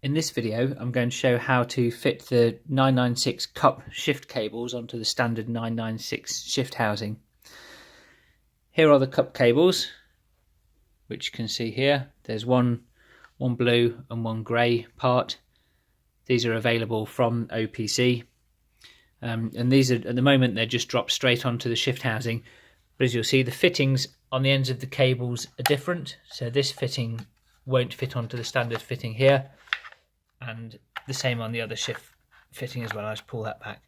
In this video, I'm going to show how to fit the 996 Cup shift cables onto the standard 996 shift housing. Here are the Cup cables, which you can see here. There's one blue and one grey part. These are available from OPC. And these are, at the moment, they're just dropped straight onto the shift housing. But as you'll see, the fittings on the ends of the cables are different. So this fitting won't fit onto the standard fitting here. And the same on the other shift fitting as well. I'll just pull that back.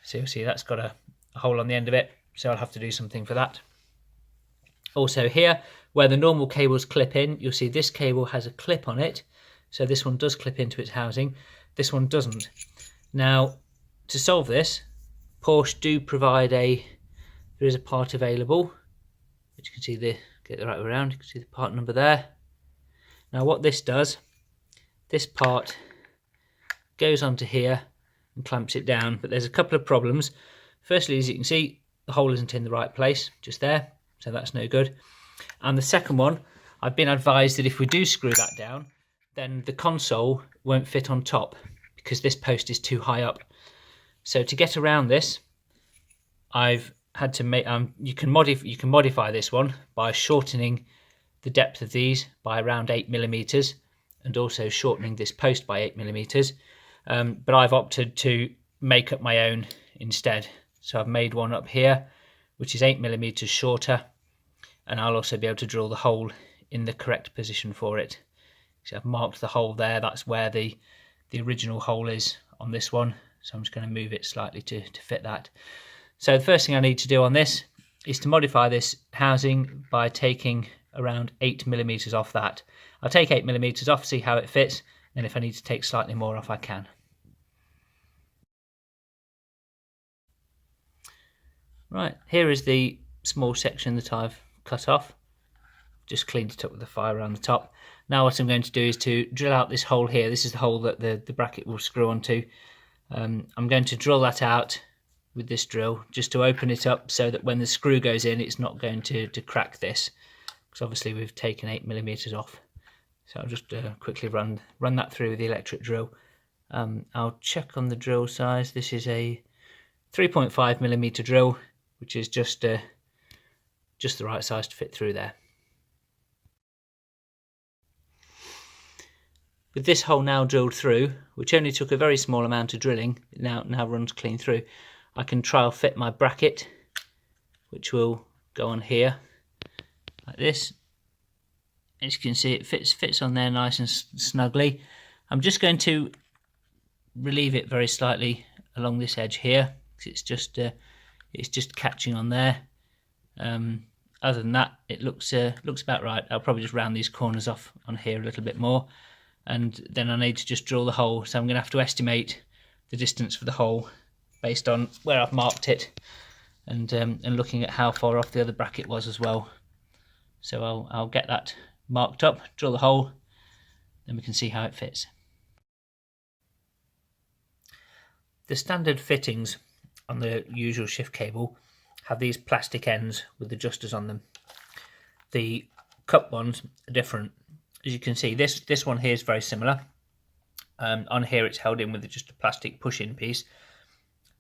So you'll see that's got a hole on the end of it. So I'll have to do something for that. Also here, where the normal cables clip in, you'll see this cable has a clip on it. So this one does clip into its housing. This one doesn't. Now, to solve this, Porsche do provide there is a part available, which you can see get the right way around, you can see the part number there. Now what this does, this part goes onto here and clamps it down, but there's a couple of problems. Firstly, as you can see, the hole isn't in the right place, just there, so that's no good. And the second one, I've been advised that if we do screw that down, then the console won't fit on top because this post is too high up. So to get around this, I've had to make you can modify this one by shortening the depth of these by around 8mm and also shortening this post by 8mm. But I've opted to make up my own instead. So I've made one up here which is 8mm shorter, and I'll also be able to drill the hole in the correct position for it. So I've marked the hole there. That's where the original hole is on this one. So I'm just going to move it slightly to fit that. So the first thing I need to do on this is to modify this housing by taking around 8mm off that. I'll take 8mm off, see how it fits, and if I need to take slightly more off, I can. Right, here is the small section that I've cut off. Just cleaned it up with the fire around the top. Now what I'm going to do is to drill out this hole here. This is the hole that the bracket will screw onto. I'm going to drill that out with this drill just to open it up so that when the screw goes in, it's not going to crack this, because obviously we've taken 8mm off. So I'll just quickly run that through with the electric drill. I'll check on the drill size. This is a 3.5mm drill, which is just the right size to fit through there. With this hole now drilled through, which only took a very small amount of drilling, it now runs clean through, I can trial fit my bracket, which will go on here like this. As you can see, it fits on there nice and snugly. I'm just going to relieve it very slightly along this edge here, because it's just catching on there. Other than that, it looks about right. I'll probably just round these corners off on here a little bit more. And then I need to just drill the hole. So I'm going to have to estimate the distance for the hole based on where I've marked it, and looking at how far off the other bracket was as well. So I'll get that marked up, drill the hole, then we can see how it fits. The standard fittings on the usual shift cable have these plastic ends with adjusters on them. The Cup ones are different. As you can see, this one here is very similar. On here it's held in with just a plastic push-in piece.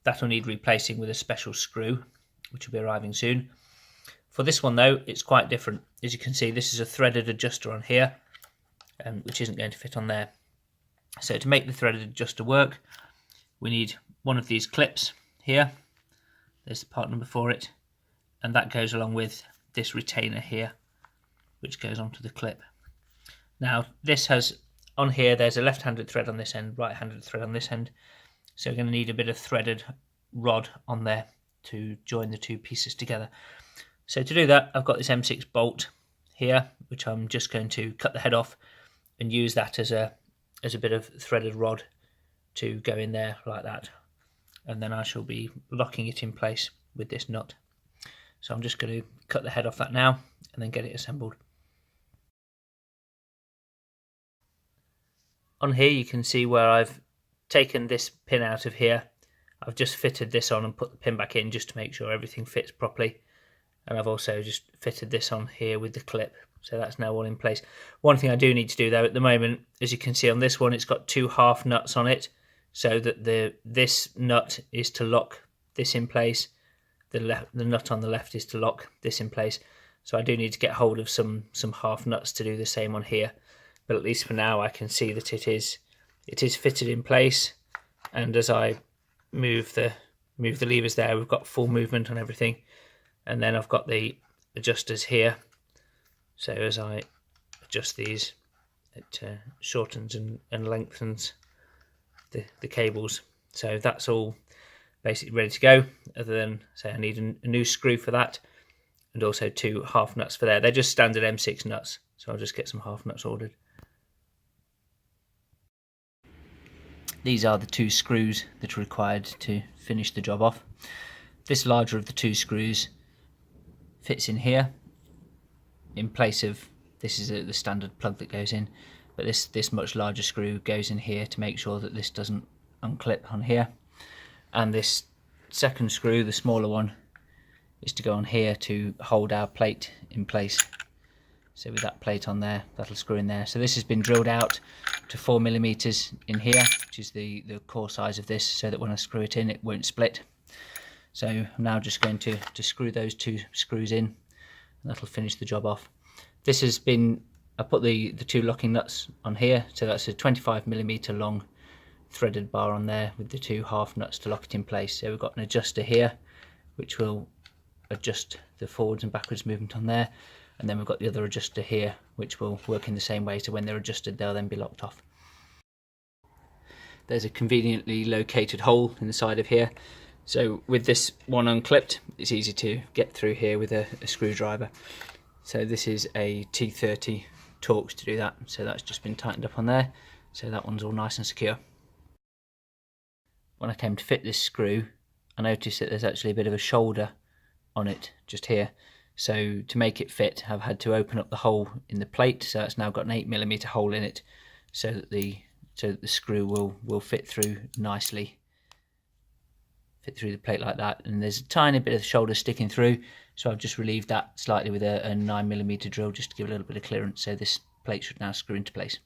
That will need replacing with a special screw, which will be arriving soon. For this one though, it's quite different. As you can see, this is a threaded adjuster on here, which isn't going to fit on there. So to make the threaded adjuster work, we need one of these clips here. There's the part number for it, and that goes along with this retainer here, which goes onto the clip. Now this has, on here there's a left-handed thread on this end, right-handed thread on this end, so we're going to need a bit of threaded rod on there to join the two pieces together. So to do that, I've got this M6 bolt here, which I'm just going to cut the head off and use that as a bit of threaded rod to go in there like that, and then I shall be locking it in place with this nut. So I'm just going to cut the head off that now and then get it assembled. On here you can see where I've taken this pin out of here. I've just fitted this on and put the pin back in just to make sure everything fits properly. and I've also just fitted this on here with the clip, so that's now all in place. One thing I do need to do though at the moment, as you can see on this one, it's got 2 half nuts on it, so that this nut is to lock this in place, the nut on the left is to lock this in place. So I do need to get hold of some half nuts to do the same on here, but at least for now I can see that it is fitted in place, and as I move the levers there, we've got full movement on everything. And then I've got the adjusters here, so as I adjust these, it shortens and lengthens the cables. So that's all basically ready to go, other than, say, I need a new screw for that, and also 2 half nuts for there. They're just standard M6 nuts, so I'll just get some half nuts ordered. These are the 2 screws that are required to finish the job off. This larger of the 2 screws fits in here in place of, this is the standard plug that goes in, but this much larger screw goes in here to make sure that this doesn't unclip on here, and this second screw, the smaller one, is to go on here to hold our plate in place. So with that plate on there, that'll screw in there. So this has been drilled out to 4mm in here, which is the core size of this, so that when I screw it in, it won't split. So I'm now just going to screw those 2 screws in, and that'll finish the job off. This has been, I put the 2 locking nuts on here, so that's a 25mm long threaded bar on there with the 2 half nuts to lock it in place. So we've got an adjuster here, which will adjust the forwards and backwards movement on there, and then we've got the other adjuster here, which will work in the same way, so when they're adjusted, they'll then be locked off. There's a conveniently located hole in the side of here. So with this one unclipped, it's easy to get through here with a screwdriver. So this is a T30 Torx to do that. So that's just been tightened up on there. So that one's all nice and secure. When I came to fit this screw, I noticed that there's actually a bit of a shoulder on it just here. So to make it fit, I've had to open up the hole in the plate. So it's now got an 8mm hole in it, so that the screw will fit through nicely. Fit through the plate like that, and there's a tiny bit of shoulder sticking through, so I've just relieved that slightly with a 9mm drill just to give a little bit of clearance, so this plate should now screw into place.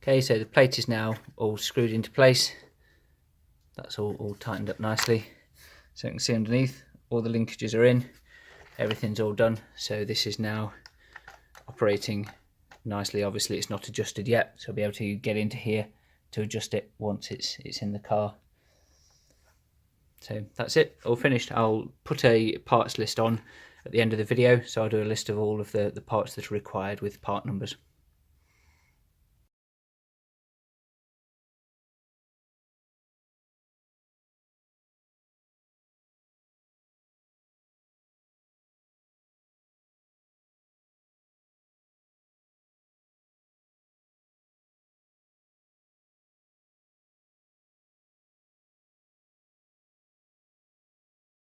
Okay, so the plate is now all screwed into place. That's all tightened up nicely, so you can see underneath all the linkages are in, everything's all done. So this is now operating nicely. Obviously it's not adjusted yet, so I'll be able to get into here to adjust it once it's in the car. So that's it, all finished. I'll put a parts list on at the end of the video, so I'll do a list of all of the parts that are required with part numbers.